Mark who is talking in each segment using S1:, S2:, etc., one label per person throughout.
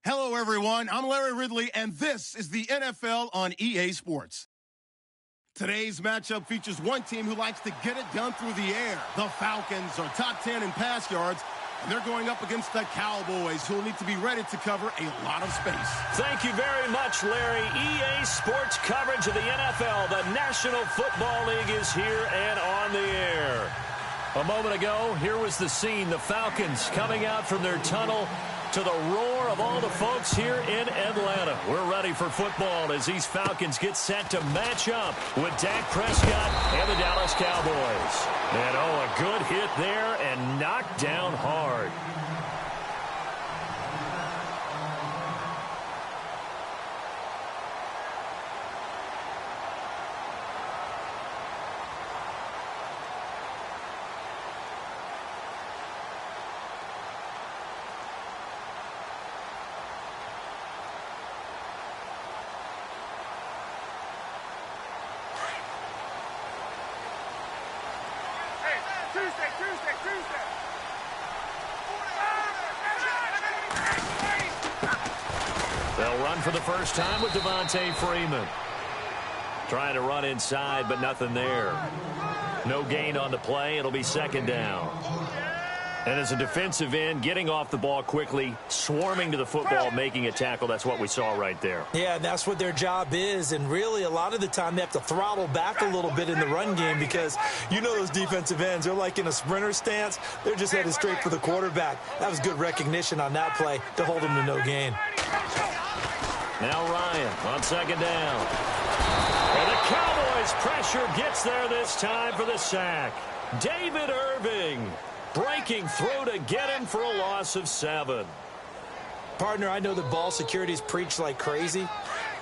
S1: Hello, everyone. I'm Larry Ridley, and this is the NFL on EA Sports. Today's matchup features one team who likes to get it done through the air. The Falcons are top 10 in pass yards, and they're going up against the Cowboys, who will need to be ready to cover a lot of space.
S2: Thank you very much, Larry. EA Sports coverage of the NFL. The National Football League is here and on the air. A moment ago, here was the scene. The Falcons coming out from their tunnel to the roar of all the folks here in Atlanta. We're ready for football as these Falcons get set to match up with Dak Prescott and the Dallas Cowboys. And a good hit there and knocked down hard. They'll run for the first time with Devontae Freeman. Trying to run inside, but nothing there. No gain on the play. It'll be second down. And as a defensive end, getting off the ball quickly, swarming to the football, making a tackle, that's what we saw right there.
S3: Yeah, that's what their job is. And really, a lot of the time, they have to throttle back a little bit in the run game because you know those defensive ends, they're like in a sprinter stance. They're just headed straight for the quarterback. That was good recognition on that play to hold them to no gain.
S2: Now Ryan on second down. And the Cowboys pressure gets there this time for the sack. David Irving breaking through to get him for a loss of 7.
S3: Partner, I know that ball security is preached like crazy,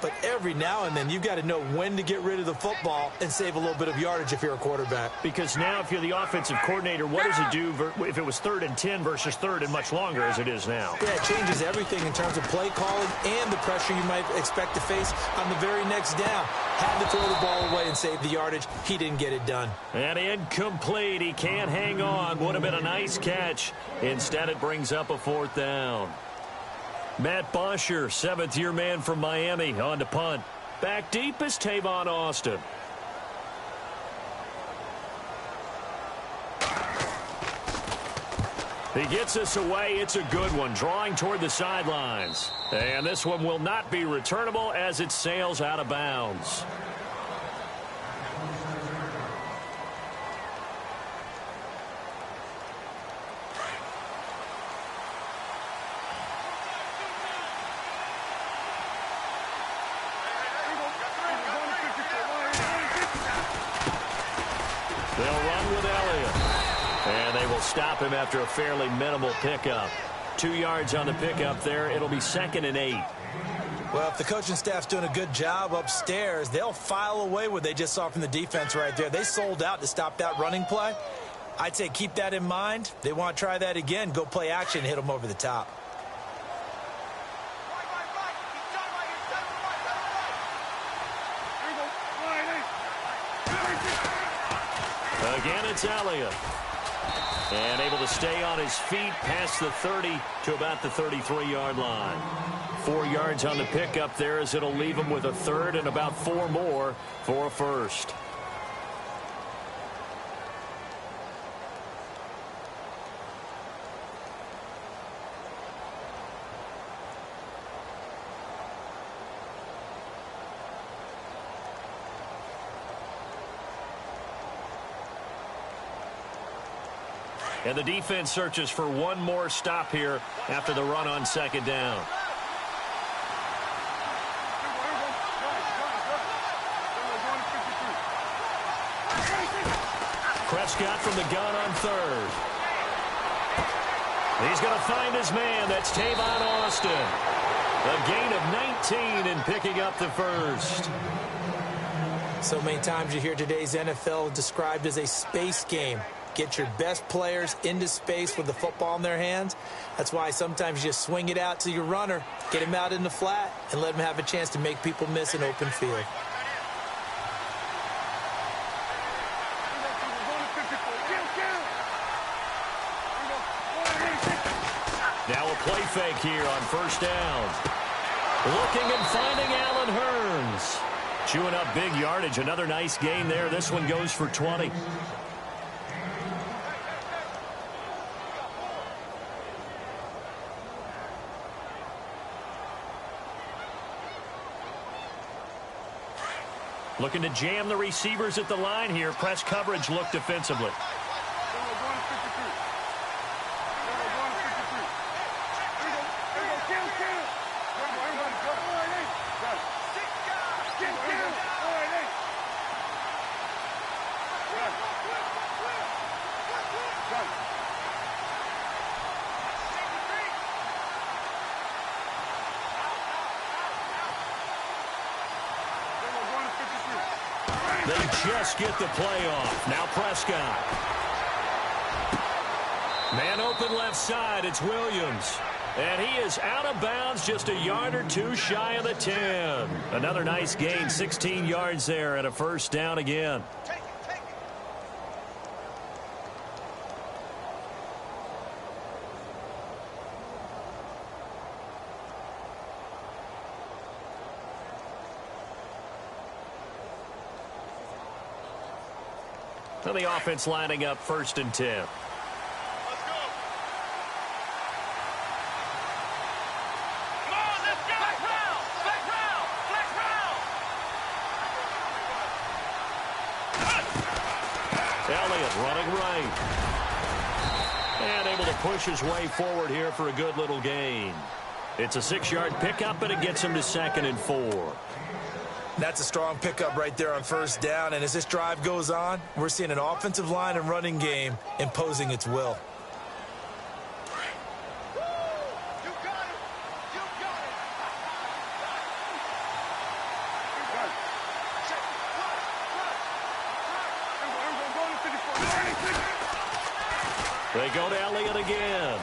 S3: but every now and then you've got to know when to get rid of the football and save a little bit of yardage if you're a quarterback.
S2: Because now if you're the offensive coordinator, what does it do if it was 3rd and 10 versus 3rd and much longer as it is now?
S3: Yeah, it changes everything in terms of play calling and the pressure you might expect to face on the very next down. Had to throw the ball away and save the yardage. He didn't get it done.
S2: And incomplete. He can't hang on. Would have been a nice catch. Instead, it brings up a 4th down. Matt Bosher, 7th-year man from Miami, on to punt. Back deep is Tavon Austin. He gets us away. It's a good one, drawing toward the sidelines. And this one will not be returnable as it sails out of bounds. They'll run with Elliott. And they will stop him after a fairly minimal pickup. 2 yards on the pickup there. It'll be 2nd and 8.
S3: Well, if the coaching staff's doing a good job upstairs, they'll file away what they just saw from the defense right there. They sold out to stop that running play. I'd say keep that in mind. They want to try that again. Go play action, hit them over the top.
S2: Again, it's Elliott. And able to stay on his feet past the 30 to about the 33-yard line. 4 yards on the pickup there as it'll leave him with a 3rd and about 4 more for a 1st. And the defense searches for one more stop here after the run on 2nd down. Prescott from the gun on 3rd. He's going to find his man. That's Tavon Austin. A gain of 19 and picking up the 1st.
S3: So many times you hear today's NFL described as a space game. Get your best players into space with the football in their hands. That's why sometimes you just swing it out to your runner, get him out in the flat, and let him have a chance to make people miss an open field.
S2: Now a play fake here on first down. Looking and finding Allen Hurns. Chewing up big yardage. Another nice gain there. This one goes for 20. Looking to jam the receivers at the line here. Press coverage look defensively. They just get the play off. Now Prescott. Man open left side. It's Williams. And he is out of bounds, just a yard or two shy of the 10. Another nice gain, 16 yards there, and a first down again. So the offense lining up 1st and 10.
S4: Let's go. Come on, let's go. Flex round, flex round, flex round.
S2: Elliott running right. And able to push his way forward here for a good little gain. It's a 6-yard pickup, and it gets him to 2nd and 4.
S3: That's a strong pickup right there on first down. And as this drive goes on, we're seeing an offensive line and running game imposing its will.
S2: They go to Elliott again.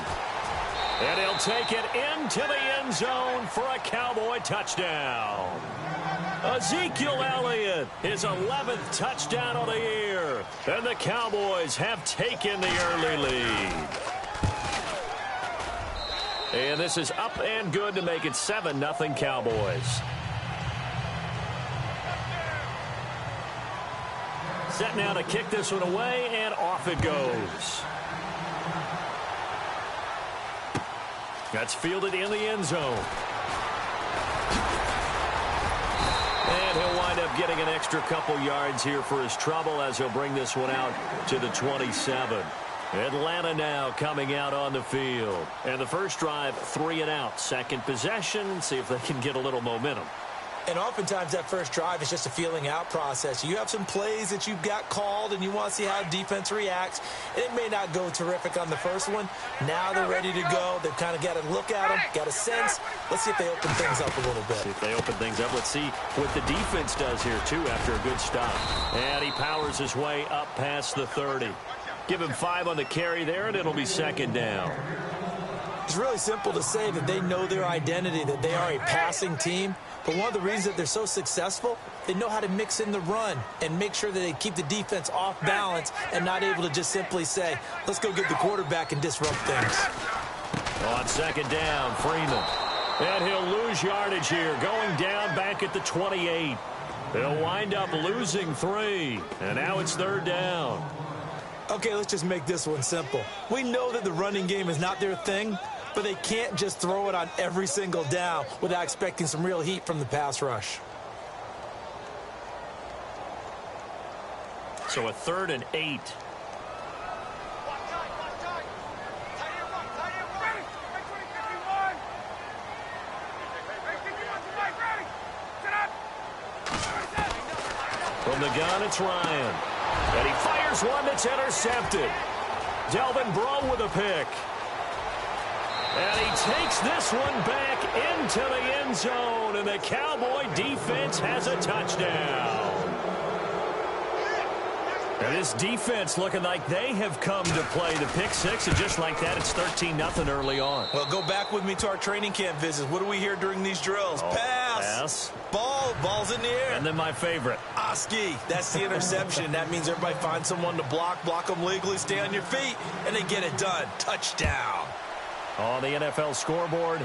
S2: And he'll take it into the end zone for a Cowboy touchdown. Ezekiel Elliott, his 11th touchdown of the year. And the Cowboys have taken the early lead. And this is up and good to make it 7-0 Cowboys. Set now to kick this one away, and off it goes. That's fielded in the end zone. And he'll wind up getting an extra couple yards here for his trouble as he'll bring this one out to the 27. Atlanta now coming out on the field. And the first drive, 3 and out. Second possession, see if they can get a little momentum.
S3: And oftentimes that first drive is just a feeling out process. You have some plays that you've got called and you want to see how defense reacts. And it may not go terrific on the first one. Now they're ready to go. They've kind of got to look at them, got a sense. Let's see if they open things up a little bit.
S2: See if they open things up. Let's see what the defense does here, too, after a good stop. And he powers his way up past the 30. Give him 5 on the carry there, and it'll be 2nd down.
S3: It's really simple to say that they know their identity, that they are a passing team. But one of the reasons that they're so successful, they know how to mix in the run and make sure that they keep the defense off balance and not able to just simply say, let's go get the quarterback and disrupt things.
S2: On 2nd down, Freeman. And he'll lose yardage here, going down back at the 28. They'll wind up losing 3. And now it's 3rd down.
S3: Okay, let's just make this one simple. We know that the running game is not their thing, but they can't just throw it on every single down without expecting some real heat from the pass rush.
S2: So a 3rd and 8. From the gun, it's Ryan. And he fires one that's intercepted. Delvin Breaux with a pick. And he takes this one back into the end zone, and the Cowboy defense has a touchdown. And this defense looking like they have come to play the pick 6, and just like that, it's 13-0 early on.
S3: Well, go back with me to our training camp visits. What do we hear during these drills? Pass. Ball's in the air.
S2: And then my favorite.
S3: Oski, that's the interception. That means everybody finds someone to block them legally, stay on your feet, and they get it done. Touchdown.
S2: On the NFL scoreboard,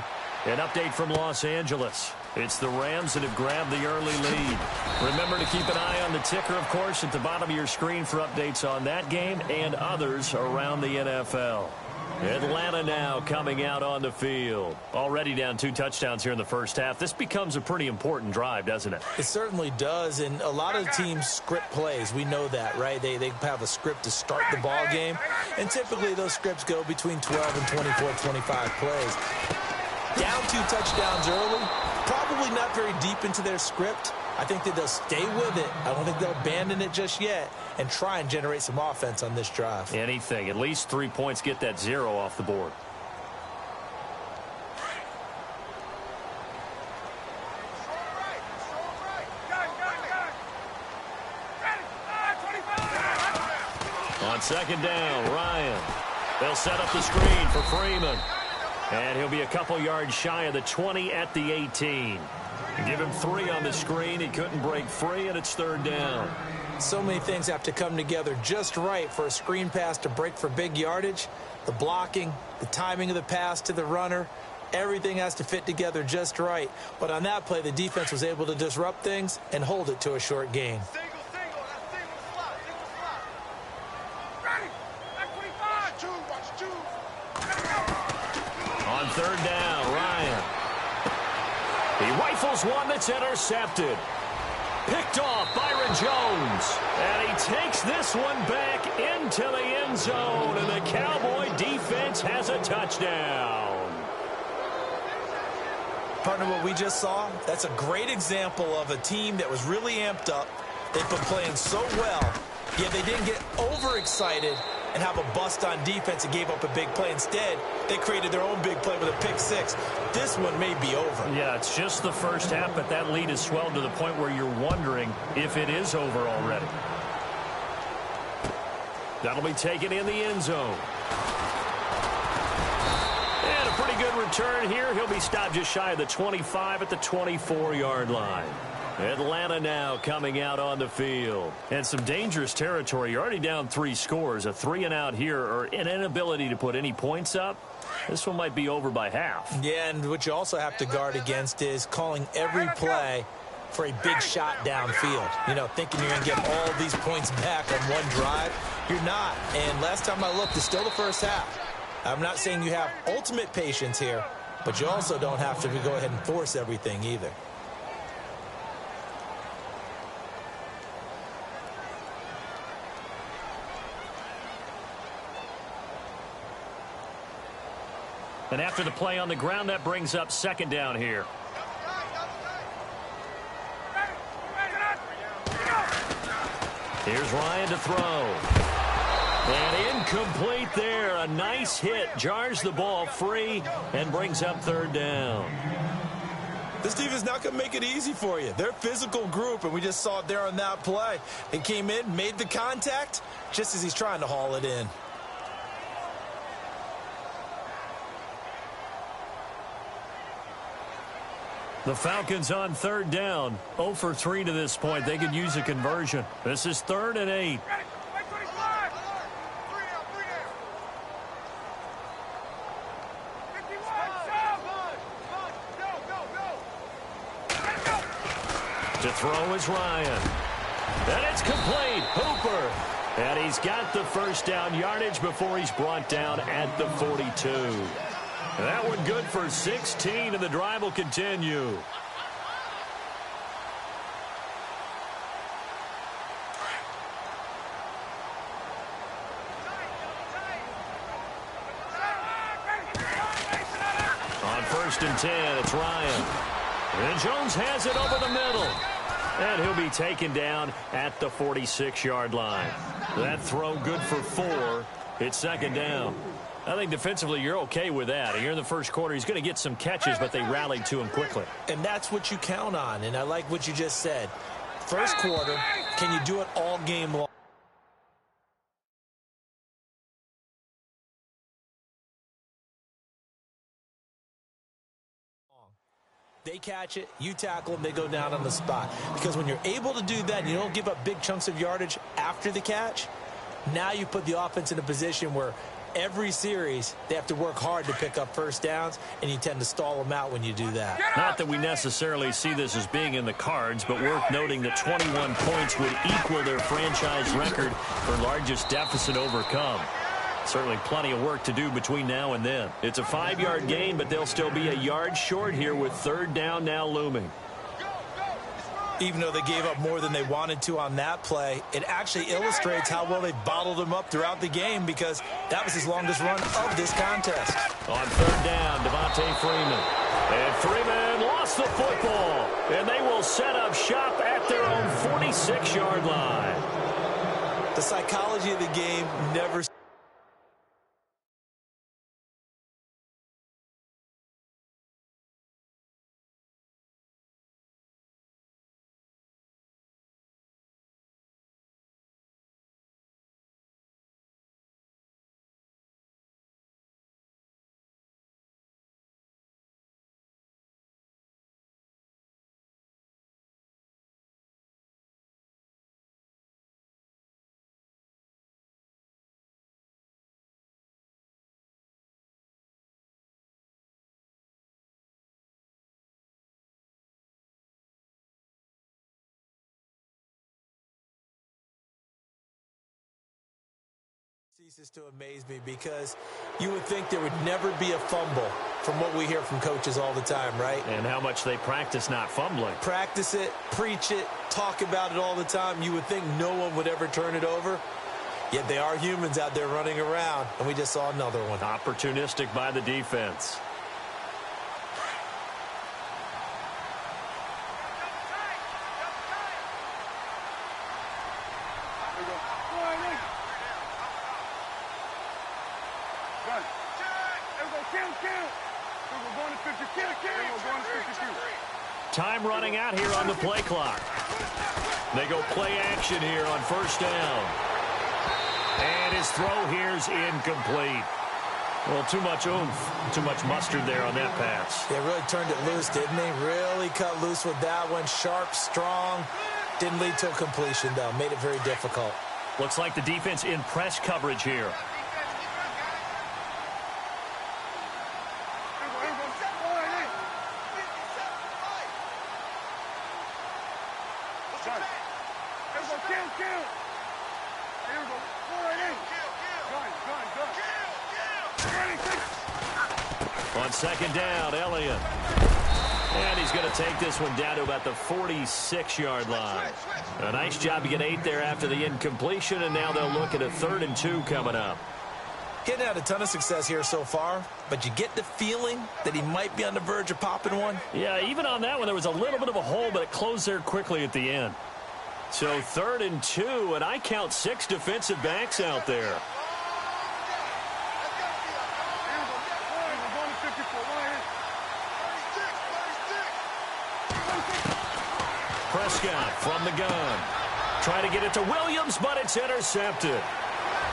S2: an update from Los Angeles. It's the Rams that have grabbed the early lead. Remember to keep an eye on the ticker, of course, at the bottom of your screen for updates on that game and others around the NFL. Atlanta now coming out on the field. Already down 2 touchdowns here in the first half. This becomes a pretty important drive, doesn't it?
S3: It certainly does, and a lot of teams script plays. We know that, right? They have a script to start the ball game, and typically those scripts go between 12 and 24, 25 plays. Down 2 touchdowns early, probably not very deep into their script. I think that they'll stay with it. I don't think they'll abandon it just yet and try and generate some offense on this drive.
S2: Anything. At least 3 points, get that 0 off the board. On second down, Ryan. They'll set up the screen for Freeman. And he'll be a couple yards shy of the 20 at the 18. Give him 3 on the screen. He couldn't break free, and it's third down.
S3: So many things have to come together just right for a screen pass to break for big yardage. The blocking, the timing of the pass to the runner, everything has to fit together just right. But on that play, the defense was able to disrupt things and hold it to a short gain.
S2: On third down, Ryan. He rifles one that's intercepted. Picked off Byron Jones. And he takes this one back into the end zone. And the Cowboy defense has a touchdown.
S3: Partner, what we just saw, that's a great example of a team that was really amped up. They've been playing so well, yet they didn't get overexcited and have a bust on defense and gave up a big play. Instead, they created their own big play with a pick 6. This one may be over.
S2: Yeah, it's just the first half, but that lead has swelled to the point where you're wondering if it is over already. That'll be taken in the end zone. And a pretty good return here. He'll be stopped just shy of the 25 at the 24-yard line. Atlanta now coming out on the field. And some dangerous territory. You're already down 3 scores. A 3-and-out here, or an inability to put any points up. This one might be over by half.
S3: Yeah, and what you also have to guard against is calling every play for a big shot downfield. You know, thinking you're going to get all these points back on one drive. You're not. And last time I looked, it's still the first half. I'm not saying you have ultimate patience here, but you also don't have to go ahead and force everything either.
S2: And after the play on the ground, that brings up second down here. Here's Ryan to throw. And incomplete there. A nice hit. Jars the ball free and brings up third down.
S3: This team is not going to make it easy for you. They're a physical group, and we just saw it there on that play. They came in, made the contact, just as he's trying to haul it in.
S2: The Falcons on third down. 0 for 3 to this point. They could use a conversion. This is 3rd and 8. To throw is Ryan. And it's complete. Hooper. And he's got the first down yardage before he's brought down at the 42. That one good for 16, and the drive will continue. On 1st and 10, it's Ryan. And Jones has it over the middle. And he'll be taken down at the 46-yard line. That throw good for 4. It's second down. I think defensively you're okay with that. Here in the first quarter, he's going to get some catches, but they rallied to him quickly.
S3: And that's what you count on, and I like what you just said. First quarter, can you do it all game long? They catch it, you tackle them, they go down on the spot. Because when you're able to do that, and you don't give up big chunks of yardage after the catch, now you put the offense in a position where every series, they have to work hard to pick up first downs, and you tend to stall them out when you do that.
S2: Not that we necessarily see this as being in the cards, but worth noting that 21 points would equal their franchise record for largest deficit overcome. Certainly plenty of work to do between now and then. It's a 5-yard gain, but they'll still be a yard short here with third down now looming.
S3: Even though they gave up more than they wanted to on that play, it actually illustrates how well they bottled him up throughout the game, because that was his longest run of this contest.
S2: On third down, Devontae Freeman. And Freeman lost the football. And they will set up shop at their own 46-yard line.
S3: The psychology of the game never... ceases to amaze me, because you would think there would never be a fumble from what we hear from coaches all the time, right?
S2: And how much they practice not fumbling.
S3: Practice it, preach it, talk about it all the time. You would think no one would ever turn it over. Yet they are humans out there running around, and we just saw another one.
S2: Opportunistic by the defense. Time running out here on the play clock. They go play action here on first down. And his throw here's incomplete. Well, too much oomph, too much mustard there on that pass.
S3: They really turned it loose, didn't they? Really cut loose with that one. Sharp, strong. Didn't lead to a completion, though. Made it very difficult.
S2: Looks like the defense in press coverage here. On second down, Elliott. And he's going to take this one down to about the 46-yard line. A nice job to get 8 there after the incompletion, and now they'll look at a 3rd and 2 coming up.
S3: Getting had a ton of success here so far, but you get the feeling that he might be on the verge of popping one.
S2: Yeah, even on that one, there was a little bit of a hole, but it closed there quickly at the end. So 3rd and 2, and I count 6 defensive backs out there. Prescott from the gun. Trying to get it to Williams, but it's intercepted.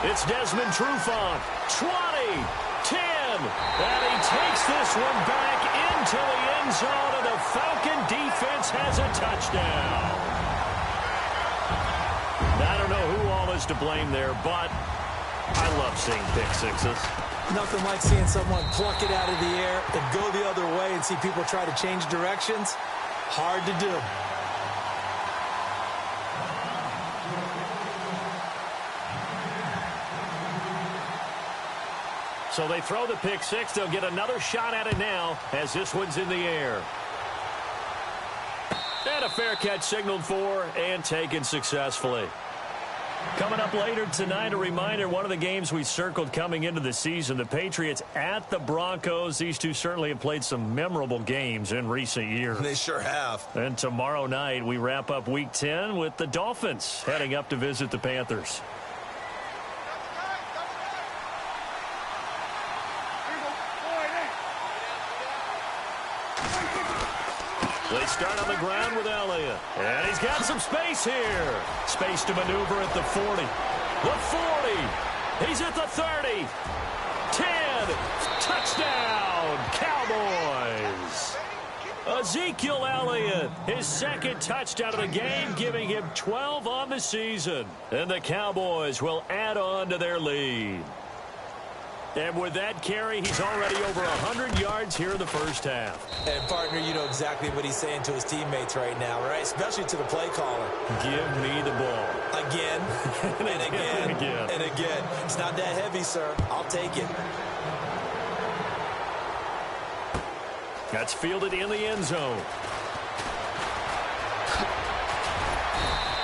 S2: It's Desmond Trufant. 20, 10, and he takes this one back into the end zone, and the Falcon defense has a touchdown. I don't know who all is to blame there, but I love seeing pick sixes.
S3: Nothing like seeing someone pluck it out of the air and go the other way and see people try to change directions. Hard to do.
S2: So they throw the pick six. They'll get another shot at it now as this one's in the air. And a fair catch signaled for and taken successfully. Coming up later tonight, a reminder, one of the games we circled coming into the season, the Patriots at the Broncos. These two certainly have played some memorable games in recent years.
S5: They sure have.
S2: And tomorrow night, we wrap up Week 10 with the Dolphins heading up to visit the Panthers. They start on the ground with Elliott. And he's got some space here. Space to maneuver at the 40. The 40. He's at the 30. 10. Touchdown, Cowboys. Ezekiel Elliott, his second touchdown of the game, giving him 12 on the season. And the Cowboys will add on to their lead. And with that carry, he's already over 100 yards here in the first half.
S3: And, partner, you know exactly what he's saying to his teammates right now, right? Especially to the play caller.
S2: Give me the ball.
S3: Again, and again, and again. It's not that heavy, sir. I'll take it.
S2: That's fielded in the end zone.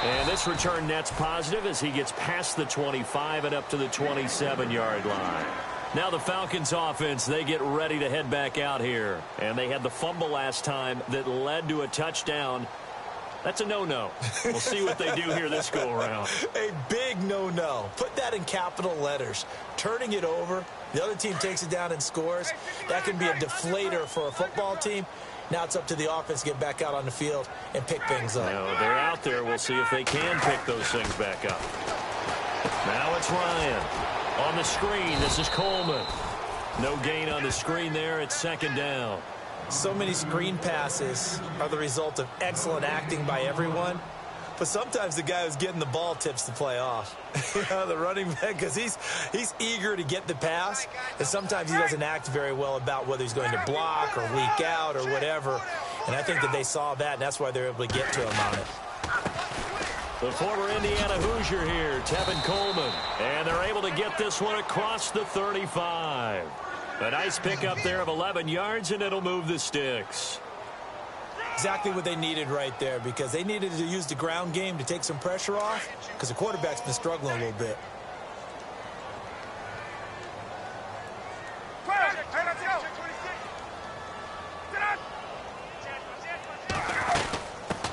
S2: And this return net's positive as he gets past the 25 and up to the 27-yard line. Now the Falcons offense, they get ready to head back out here. And they had the fumble last time that led to a touchdown. That's a no-no. We'll see what they do here this go-around.
S3: A big no-no. Put that in capital letters. Turning it over, the other team takes it down and scores. That can be a deflator for a football team. Now it's up to the offense to get back out on the field and pick things up.
S2: Now they're out there. We'll see if they can pick those things back up. Now it's Ryan. On the screen, this is Coleman. No gain on the screen there. It's second down.
S3: So many screen passes are the result of excellent acting by everyone. But sometimes the guy who's getting the ball tips the play off. The running back, because he's eager to get the pass. And sometimes he doesn't act very well about whether he's going to block or leak out or whatever. And I think that they saw that, and that's why they're able to get to him on it.
S2: The former Indiana Hoosier here, Tevin Coleman. And they're able to get this one across the 35. A nice pickup there of 11 yards, and it'll move the sticks.
S3: Exactly what they needed right there, because they needed to use the ground game to take some pressure off, because the quarterback's been struggling a little bit.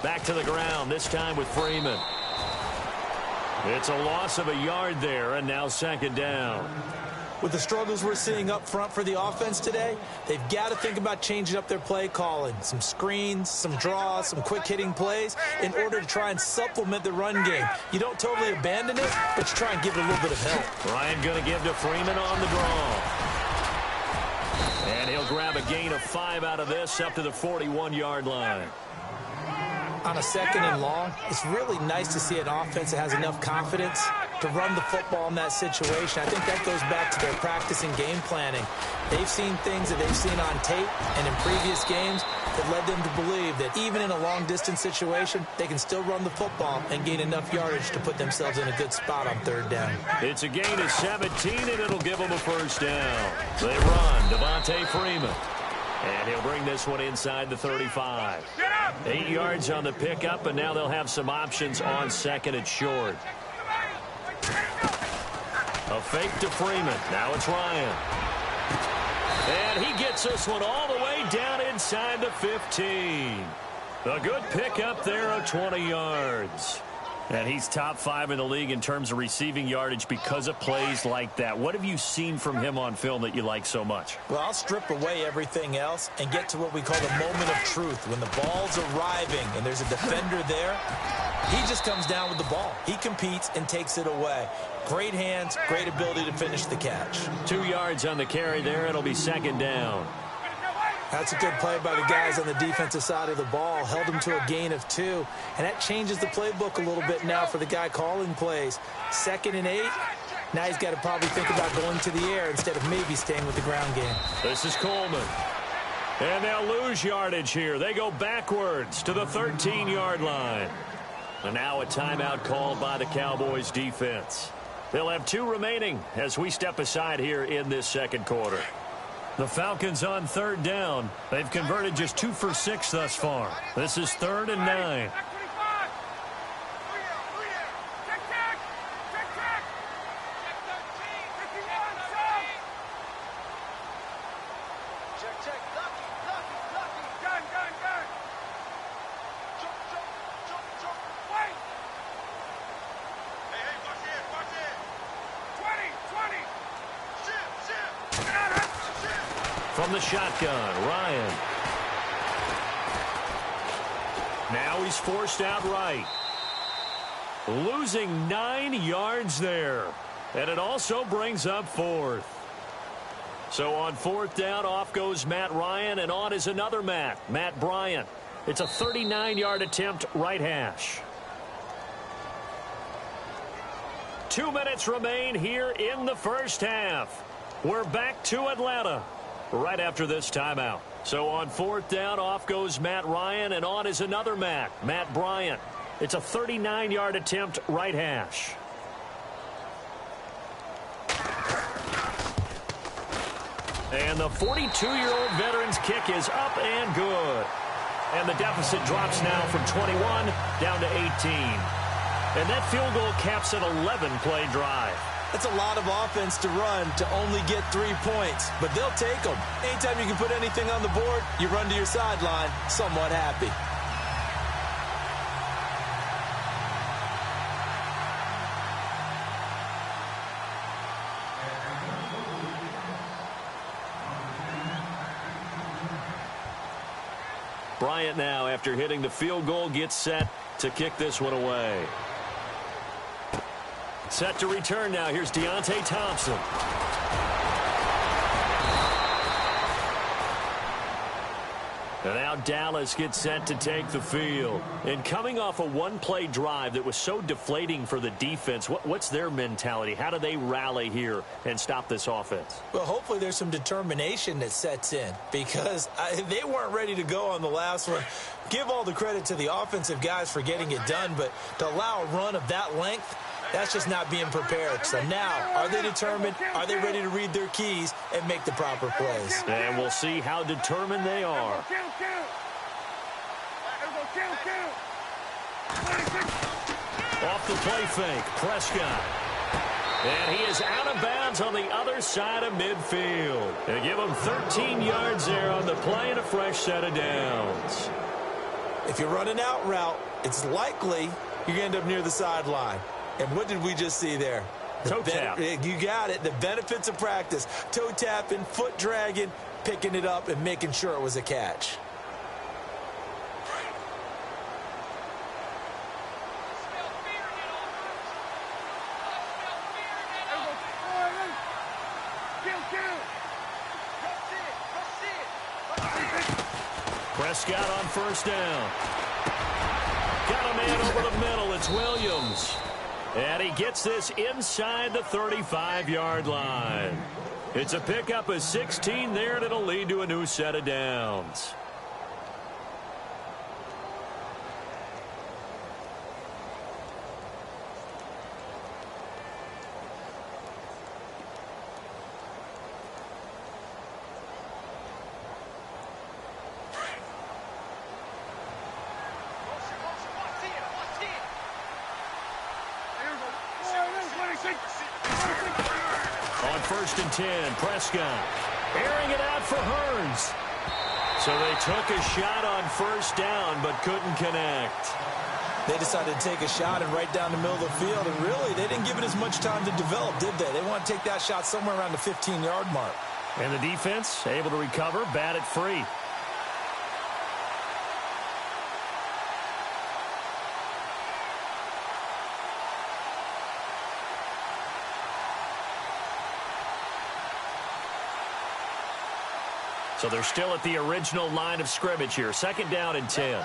S2: Back to the ground, this time with Freeman. It's a loss of a yard there, and now second down.
S3: With the struggles we're seeing up front for the offense today, they've got to think about changing up their play calling. Some screens, some draws, some quick-hitting plays in order to try and supplement the run game. You don't totally abandon it, but you try and give it a little bit of help.
S2: Ryan going to give to Freeman on the draw. And he'll grab a gain of 5 out of this up to the 41-yard line.
S3: On a second and long, it's really nice to see an offense that has enough confidence to run the football in that situation. I think that goes back to their practice and game planning. They've seen things that they've seen on tape and in previous games that led them to believe that even in a long-distance situation, they can still run the football and gain enough yardage to put themselves in a good spot on third down.
S2: It's a gain of 17, and it'll give them a first down. They run, Devontae Freeman. And he'll bring this one inside the 35. 8 yards on the pickup, and now they'll have some options on second and short. A fake to Freeman. Now it's Ryan. And he gets this one all the way down inside the 15. A good pickup there of 20 yards. And he's top 5 in the league in terms of receiving yardage because of plays like that. What have you seen from him on film that you like so much?
S3: Well, I'll strip away everything else and get to what we call the moment of truth. When the ball's arriving and there's a defender there, he just comes down with the ball. He competes and takes it away. Great hands, great ability to finish the catch. 2
S2: yards on the carry there. It'll be second down.
S3: That's a good play by the guys on the defensive side of the ball. Held him to a gain of 2. And that changes the playbook a little bit now for the guy calling plays. 2nd and 8. Now he's got to probably think about going to the air instead of maybe staying with the ground game.
S2: This is Coleman. And they'll lose yardage here. They go backwards to the 13-yard line. And now a timeout called by the Cowboys defense. They'll have 2 remaining as we step aside here in this second quarter. The Falcons on third down. They've converted just 2 for 6 thus far. This is 3rd and 9. From the shotgun, Ryan. Now he's forced out right. Losing 9 yards there. And it also brings up 4th. So on 4th down, off goes Matt Ryan, and on is another Matt Bryant. It's a 39-yard attempt, right hash. 2 minutes remain here in the first half. We're back to Atlanta right after this timeout. So on 4th down, off goes Matt Ryan, and on is another Matt Bryant. It's a 39-yard attempt, right hash. And the 42-year-old veteran's kick is up and good. And the deficit drops now from 21 down to 18. And that field goal caps an 11-play drive.
S3: That's a lot of offense to run to only get 3 points, but they'll take them. Anytime you can put anything on the board, you run to your sideline somewhat happy.
S2: Bryant now, after hitting the field goal, gets set to kick this one away. Set to return now. Here's Deontay Thompson. And now Dallas gets set to take the field. And coming off a one-play drive that was so deflating for the defense, what's their mentality? How do they rally here and stop this offense?
S3: Well, hopefully there's some determination that sets in, because they weren't ready to go on the last one. Give all the credit to the offensive guys for getting it done, but to allow a run of that length, that's just not being prepared. So now, are they determined? Are they ready to read their keys and make the proper plays?
S2: And we'll see how determined they are. Off the play fake, Prescott. And he is out of bounds on the other side of midfield. They give him 13 yards there on the play and a fresh set of downs.
S3: If you're running out route, it's likely you're going to end up near the sideline. And what did we just see there?
S2: Toe tap.
S3: You got it. The benefits of practice. Toe tapping, foot dragging, picking it up, and making sure it was a catch.
S2: Prescott on first down. Got a man over the middle. It's Williams. And he gets this inside the 35-yard line. It's a pickup of 16 there, and it'll lead to a new set of downs. On 1st and 10, Prescott airing it out for Hearns. So they took a shot on first down but couldn't connect.
S3: They decided to take a shot and right down the middle of the field, and really they didn't give it as much time to develop, did they? They want to take that shot somewhere around the 15-yard mark.
S2: And the defense able to recover, bat it free. So they're still at the original line of scrimmage here. 2nd down and 10.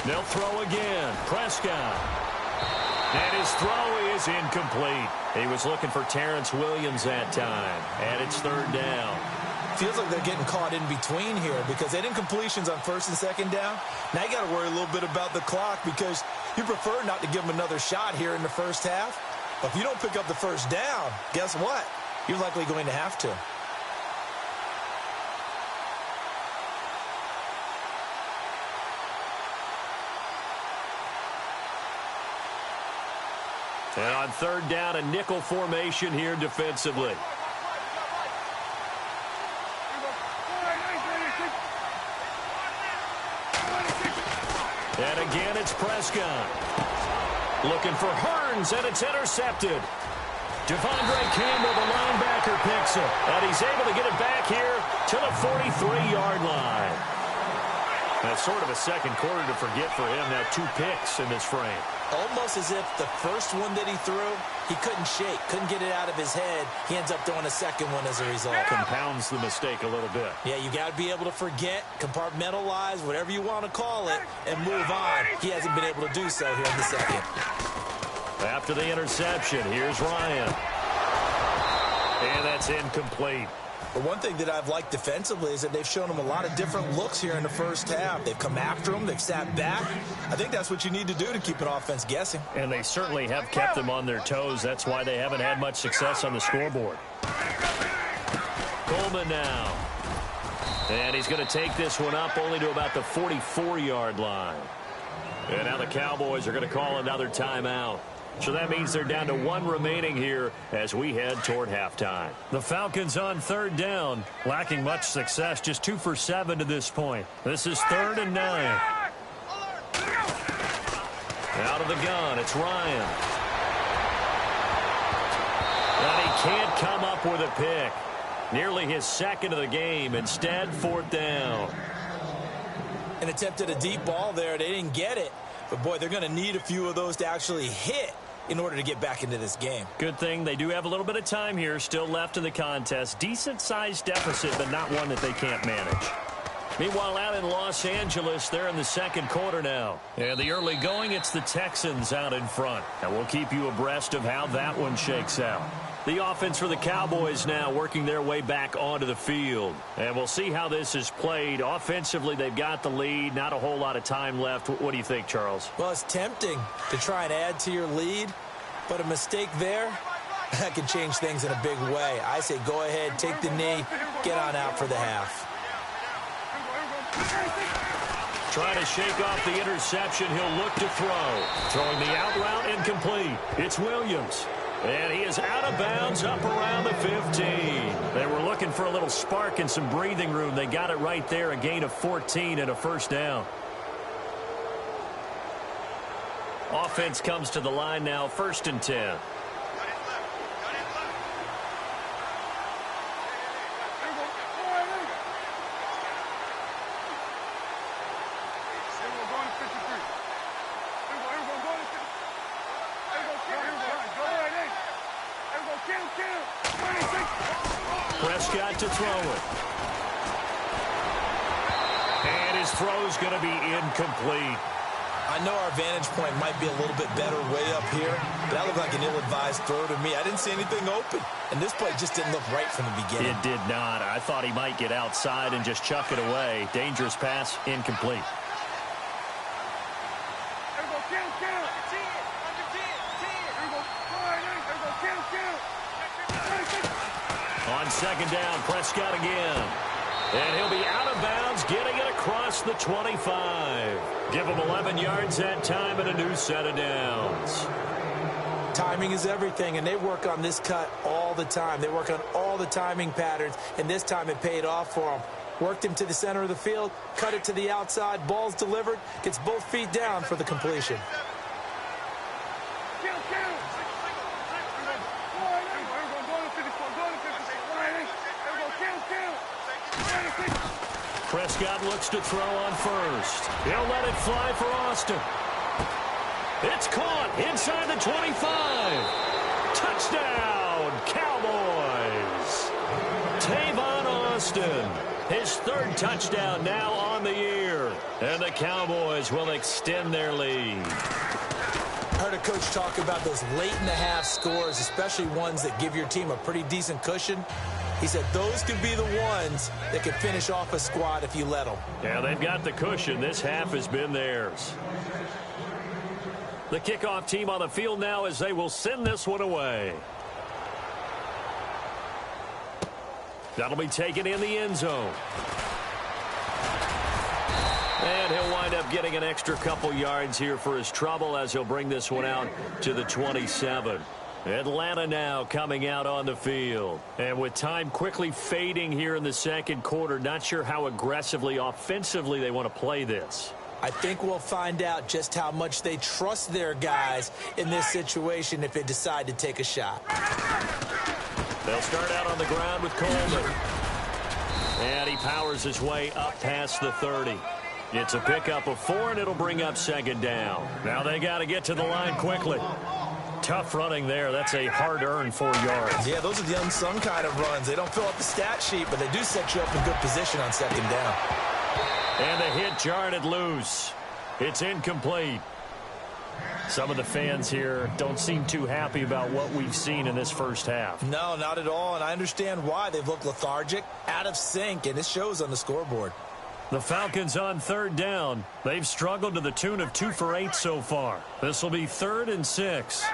S2: They'll throw again. Prescott. And his throw is incomplete. He was looking for Terrence Williams that time. And it's 3rd down.
S3: Feels like they're getting caught in between here because they didn't completions on 1st and 2nd down. Now you got to worry a little bit about the clock because you prefer not to give them another shot here in the first half. But if you don't pick up the first down, guess what? You're likely going to have to.
S2: And on 3rd down, a nickel formation here defensively. And again, it's Prescott. Looking for Hearns, and it's intercepted. Devondre Campbell, the linebacker, picks it. And he's able to get it back here to the 43-yard line. That's sort of a second quarter to forget for him. Now 2 picks in this frame.
S3: Almost as if the first one that he threw, he couldn't shake, couldn't get it out of his head. He ends up throwing a second one as a result.
S2: Compounds the mistake a little bit.
S3: Yeah, you got to be able to forget, compartmentalize, whatever you want to call it, and move on. He hasn't been able to do so here in the second.
S2: After the interception, here's Ryan. And that's incomplete.
S3: But one thing that I've liked defensively is that they've shown him a lot of different looks here in the first half. They've come after him. They've sat back. I think that's what you need to do to keep an offense guessing.
S2: And they certainly have kept them on their toes. That's why they haven't had much success on the scoreboard. Coleman now. And he's going to take this one up only to about the 44-yard line. And now the Cowboys are going to call another timeout. So that means they're down to 1 remaining here as we head toward halftime. The Falcons on 3rd down, lacking much success, just 2 for 7 to this point. This is 3rd and 9. Out of the gun, it's Ryan. And he can't come up with a pick. Nearly his second of the game. Instead, 4th down.
S3: An attempt at a deep ball there. They didn't get it. But, boy, they're going to need a few of those to actually hit in order to get back into this game.
S2: Good thing they do have a little bit of time here still left in the contest. Decent-sized deficit, but not one that they can't manage. Meanwhile, out in Los Angeles, they're in the second quarter now. And the early going, it's the Texans out in front. And we'll keep you abreast of how that one shakes out. The offense for the Cowboys now working their way back onto the field. And we'll see how this is played. Offensively, they've got the lead. Not a whole lot of time left. What do you think, Charles?
S3: Well, it's tempting to try and add to your lead, but a mistake there, that can change things in a big way. I say go ahead, take the knee, get on out for the half.
S2: Trying to shake off the interception. He'll look to throw. Throwing the out route incomplete. It's Williams. And he is out of bounds up around the 15. They were looking for a little spark and some breathing room. They got it right there, a gain of 14 and a first down. Offense comes to the line now, 1st and 10. Prescott to throw it. And his throw's going to be incomplete.
S3: I know our vantage point might be a little bit better way up here, but that looked like an ill-advised throw to me. I didn't see anything open, and this play just didn't look right from the beginning.
S2: It did not. I thought he might get outside and just chuck it away. Dangerous pass, incomplete. On 2nd down, Prescott again. And he'll be out of bounds, getting it across the 25. Give him 11 yards that time and a new set of downs.
S3: Timing is everything, and they work on this cut all the time. They work on all the timing patterns, and this time it paid off for them. Worked him to the center of the field, cut it to the outside, ball's delivered, gets both feet down for the completion.
S2: Prescott looks to throw on 1st. He'll let it fly for Austin. It's caught inside the 25. Touchdown, Cowboys. Tavon Austin, his 3rd touchdown now on the year. And the Cowboys will extend their lead.
S3: I heard a coach talk about those late-in-the-half scores, especially ones that give your team a pretty decent cushion. He said those could be the ones that could finish off a squad if you let them.
S2: Yeah, they've got the cushion. This half has been theirs. The kickoff team on the field now as they will send this one away. That'll be taken in the end zone. And he'll wind up getting an extra couple yards here for his trouble as he'll bring this one out to the 27. Atlanta now coming out on the field. And with time quickly fading here in the second quarter, not sure how aggressively, offensively they want to play this.
S3: I think we'll find out just how much they trust their guys in this situation if they decide to take a shot.
S2: They'll start out on the ground with Coleman. And he powers his way up past the 30. It's a pickup of 4, and it'll bring up second down. Now they got to get to the line quickly. Tough running there. That's a hard-earned 4 yards.
S3: Yeah, those are the unsung kind of runs. They don't fill up the stat sheet, but they do set you up in good position on second down.
S2: And the hit jarred it loose. It's incomplete. Some of the fans here don't seem too happy about what we've seen in this first half.
S3: No, not at all, and I understand why. They've looked lethargic, out of sync, and it shows on the scoreboard.
S2: The Falcons on third down. They've struggled to the tune of 2 for 8 so far. This will be 3rd and 6.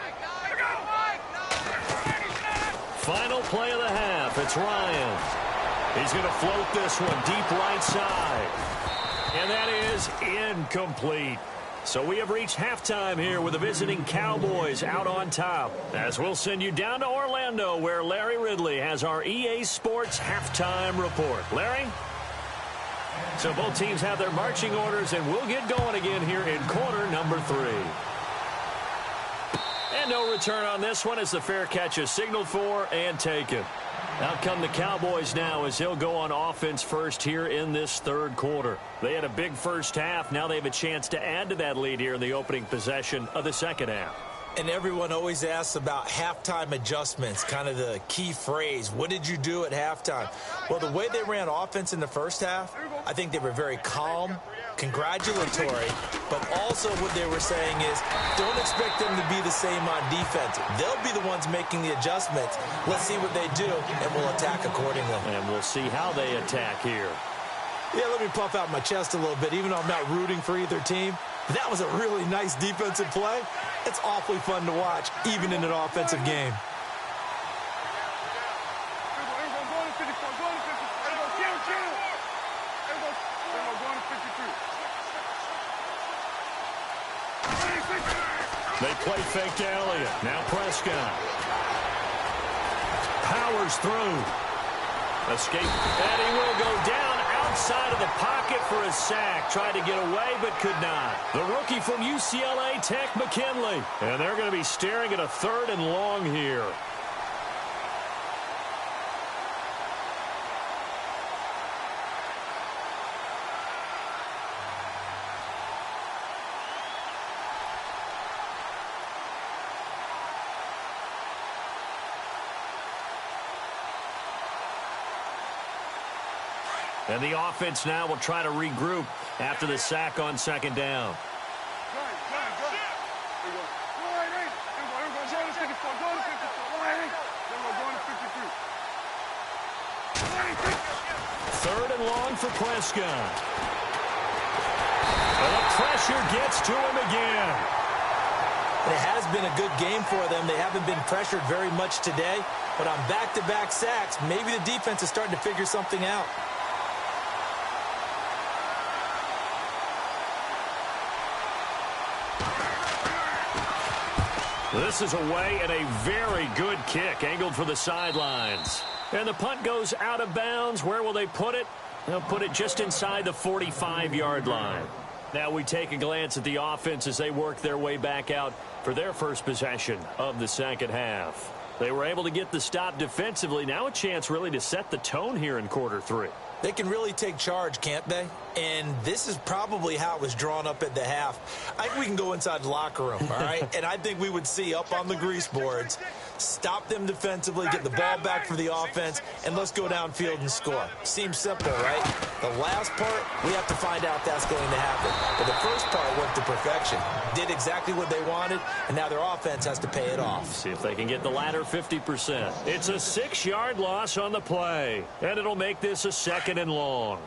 S2: Final play of the half. It's Ryan. He's going to float this one deep right side. And that is incomplete. So we have reached halftime here with the visiting Cowboys out on top. As we'll send you down to Orlando, where Larry Ridley has our EA Sports halftime report. Larry? So both teams have their marching orders, and we'll get going again here in quarter number 3. And no return on this one as the fair catch is signaled for and taken. Out come the Cowboys now as he'll go on offense first here in this third quarter. They had a big first half. Now they have a chance to add to that lead here in the opening possession of the second half.
S3: And everyone always asks about halftime adjustments, kind of the key phrase. What did you do at halftime? Well, the way they ran offense in the first half, I think they were very calm, congratulatory, but also what they were saying is don't expect them to be the same on defense. They'll be the ones making the adjustments. Let's see what they do, and we'll attack accordingly.
S2: And we'll see how they attack here.
S3: Yeah, let me puff out my chest a little bit, even though I'm not rooting for either team. That was a really nice defensive play. It's awfully fun to watch, even in an offensive game.
S2: They play fake to Elliott. Now Prescott. Powers through. Escape. And he will go down outside of the pocket for a sack. Tried to get away, but could not. The rookie from UCLA, Tech McKinley. And they're going to be staring at a 3rd and long here. And the offense now will try to regroup after the sack on second down. Third and long for Prescott. And the pressure gets to him again.
S3: It has been a good game for them. They haven't been pressured very much today, but on back-to-back sacks, maybe the defense is starting to figure something out.
S2: This is away and a very good kick angled for the sidelines. And the punt goes out of bounds. Where will they put it? They'll put it just inside the 45-yard line. Now we take a glance at the offense as they work their way back out for their first possession of the second half. They were able to get the stop defensively. Now a chance really to set the tone here in quarter 3.
S3: They can really take charge, can't they? And this is probably how it was drawn up at the half. I think we can go inside the locker room, all right? And I think we would see up on the grease boards, stop them defensively, get the ball back for the offense, and let's go downfield and score. Seems simple, right? The last part, we have to find out if that's going to happen. But the first part went to perfection. Did exactly what they wanted, and now their offense has to pay it off.
S2: See if they can get the latter 50%. It's a 6-yard loss on the play, and it'll make this a 2nd and long.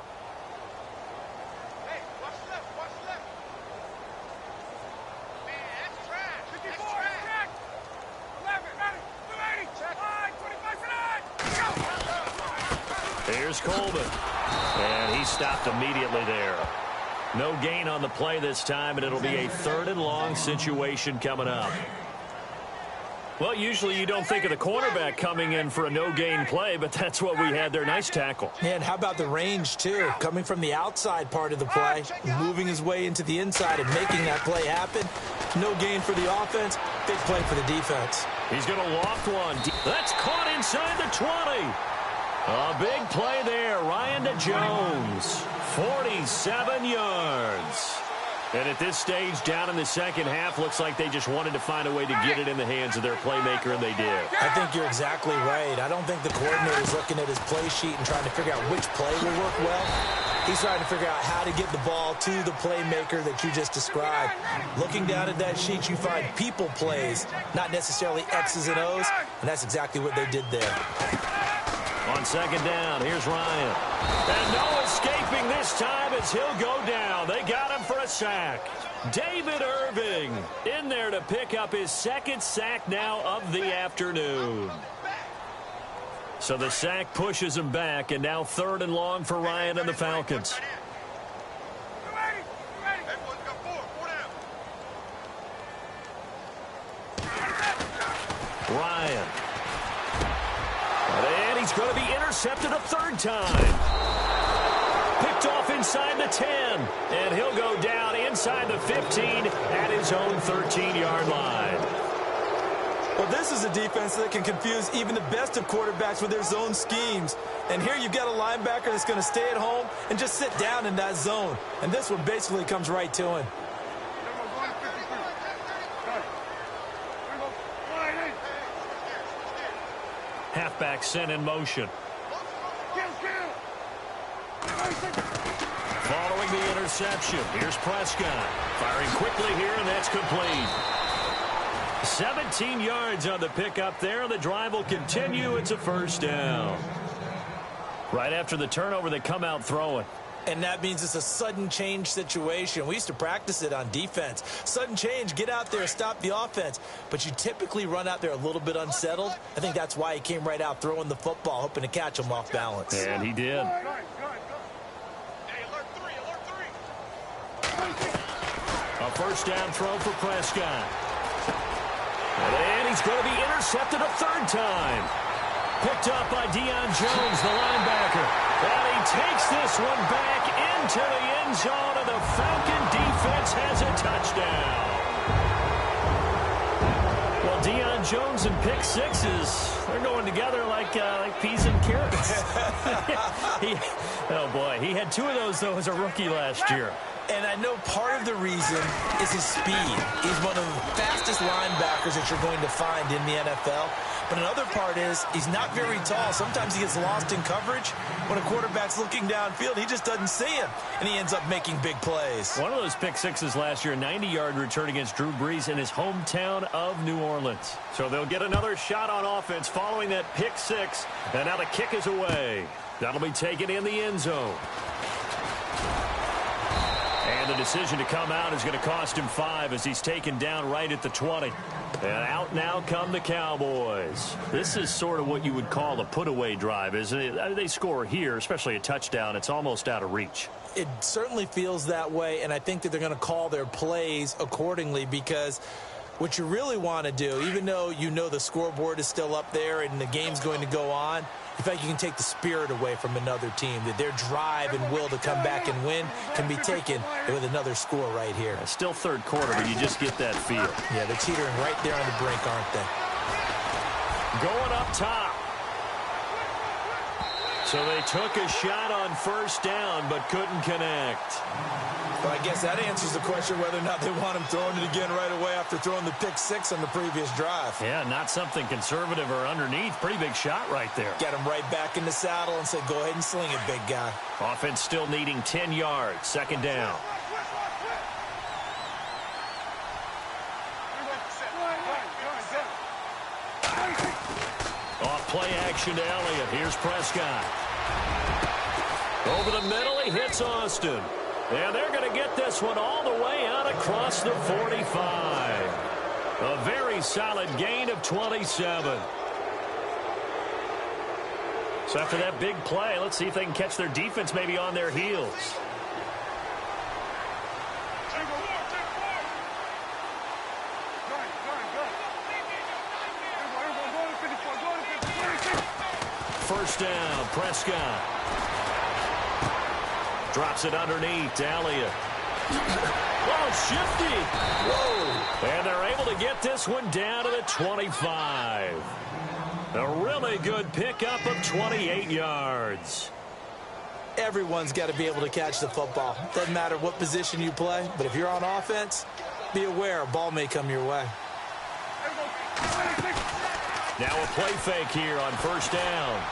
S2: Here's Coleman, and he stopped immediately there. No gain on the play this time, and it'll be a 3rd and long situation coming up. Well, usually you don't think of the cornerback coming in for a no-gain play, but that's what we had there. Nice tackle.
S3: And how about the range, too? Coming from the outside part of the play, moving his way into the inside and making that play happen. No gain for the offense, big play for the defense.
S2: He's going to loft one. That's caught inside the 20. A big play there. Ryan to Jones. 47 yards. And at this stage, down in the second half, looks like they just wanted to find a way to get it in the hands of their playmaker, and they did.
S3: I think you're exactly right. I don't think the coordinator's looking at his play sheet and trying to figure out which play will work well. He's trying to figure out how to get the ball to the playmaker that you just described. Looking down at that sheet, you find people plays, not necessarily X's and O's, and that's exactly what they did there.
S2: On second down, here's Ryan. And no escaping this time as he'll go down. They got him for a sack. David Irving in there to pick up his second sack now of the afternoon. So the sack pushes him back, and now 3rd and long for Ryan and the Falcons. Ryan. And he's going to be intercepted a 3rd time. Picked off inside the 10. And he'll go down inside the 15 at his own 13-yard line.
S3: Well, this is a defense that can confuse even the best of quarterbacks with their zone schemes. And here you've got a linebacker that's going to stay at home and just sit down in that zone. And this one basically comes right to him.
S2: Halfback sent in motion. Following the interception, here's Prescott. Firing quickly here, and that's complete. 17 yards on the pickup there. The drive will continue. It's a 1st down. Right after the turnover, they come out throwing.
S3: And that means it's a sudden change situation. We used to practice it on defense. Sudden change, get out there, stop the offense. But you typically run out there a little bit unsettled. I think that's why he came right out throwing the football, hoping to catch him off balance.
S2: And he did. A 1st down throw for Prescott. And he's going to be intercepted a 3rd time. Picked up by Deion Jones, the linebacker. And he takes this one back into the end zone, and the Falcon defense has a touchdown. Well, Deion Jones and pick sixes, they're going together like peas and carrots. Oh, boy, he had 2 of those, though, as a rookie last year.
S3: And I know part of the reason is his speed. He's one of the fastest linebackers that you're going to find in the NFL. But another part is he's not very tall. Sometimes he gets lost in coverage. When a quarterback's looking downfield, he just doesn't see him, and he ends up making big plays.
S2: One of those pick sixes last year, 90-yard return against Drew Brees in his hometown of New Orleans. So they'll get another shot on offense following that pick six, and now the kick is away. That'll be taken in the end zone. And the decision to come out is going to cost him 5 as he's taken down right at the 20. And out now come the Cowboys. This is sort of what you would call a put-away drive, isn't it? I mean, they score here, especially a touchdown. It's almost out of reach.
S3: It certainly feels that way, and I think that they're going to call their plays accordingly, because what you really want to do, even though you know the scoreboard is still up there and the game's going to go on, in fact, you can take the spirit away from another team, that their drive and will to come back and win can be taken with another score right here.
S2: It's still 3rd quarter, but you just get that feel.
S3: Yeah, they're teetering right there on the brink, aren't they?
S2: Going up top. So they took a shot on 1st down, but couldn't connect.
S3: Well, I guess that answers the question whether or not they want him throwing it again right away after throwing the pick six on the previous drive.
S2: Yeah, not something conservative or underneath. Pretty big shot right there.
S3: Get him right back in the saddle and say, go ahead and sling it, big guy.
S2: Offense still needing 10 yards. 2nd down. Off play action to Elliott. Here's Prescott. Over the middle, he hits Austin. And they're going to get this one all the way out across the 45. A very solid gain of 27. So after that big play, let's see if they can catch their defense maybe on their heels. First down, Prescott. Drops it underneath to Elliott. Oh, shifty. Whoa. And they're able to get this one down to the 25. A really good pickup of 28 yards.
S3: Everyone's got to be able to catch the football. Doesn't matter what position you play, but if you're on offense, be aware a ball may come your way.
S2: Now a play fake here on first down.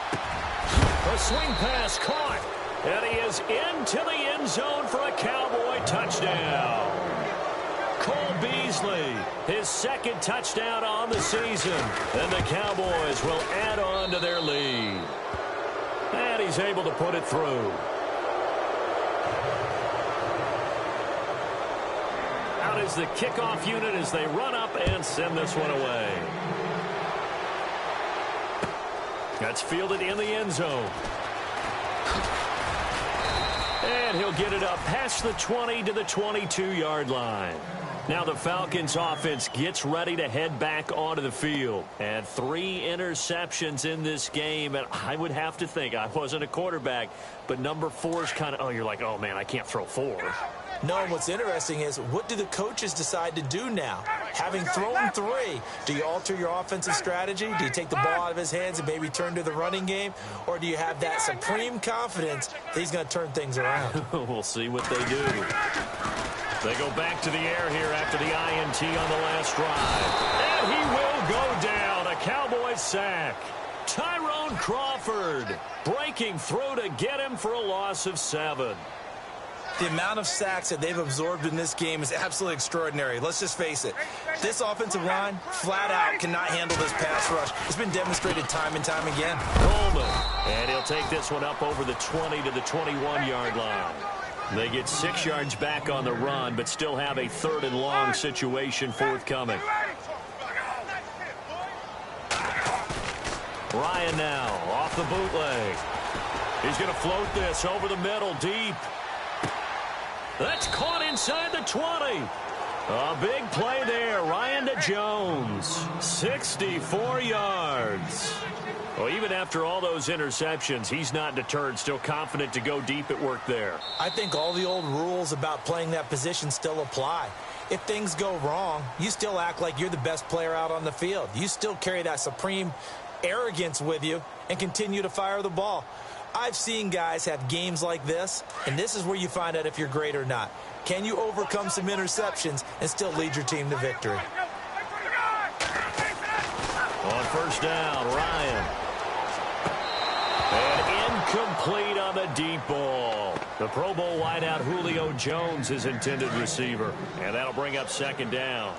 S2: A swing pass caught. And he is into the end zone for a Cowboy touchdown. Cole Beasley, his second touchdown on the season. And the Cowboys will add on to their lead. And he's able to put it through. Out is the kickoff unit as they run up and send this one away. That's fielded in the end zone. And he'll get it up past the 20 to the 22-yard line. Now the Falcons offense gets ready to head back onto the field. And 3 interceptions in this game. And I would have to think, I wasn't a quarterback, but number 4 is kind of, oh, you're like, oh, man, I can't throw 4.
S3: No, and what's interesting is, what do the coaches decide to do now? Having thrown 3, do you alter your offensive strategy? Do you take the ball out of his hands and maybe turn to the running game? Or do you have that supreme confidence that he's going to turn things around?
S2: We'll see what they do. They go back to the air here after the INT on the last drive. And he will go down. A Cowboy sack. Tyrone Crawford breaking through to get him for a loss of 7.
S3: The amount of sacks that they've absorbed in this game is absolutely extraordinary. Let's just face it. This offensive line, flat out, cannot handle this pass rush. It's been demonstrated time and time again.
S2: Coleman. And he'll take this one up over the 20 to the 21-yard line. They get 6 yards back on the run, but still have a 3rd and long situation forthcoming. Ryan now off the bootleg. He's going to float this over the middle deep. That's caught inside the 20. A big play there. Ryan to Jones. 64 yards. Well, even after all those interceptions, he's not deterred, still confident to go deep at work there.
S3: I think all the old rules about playing that position still apply. If things go wrong, you still act like you're the best player out on the field. You still carry that supreme arrogance with you and continue to fire the ball. I've seen guys have games like this, and this is where you find out if you're great or not. Can you overcome some interceptions and still lead your team to victory?
S2: On first down, Ryan. And incomplete on the deep ball. The Pro Bowl wideout Julio Jones is intended receiver, and that'll bring up 2nd down.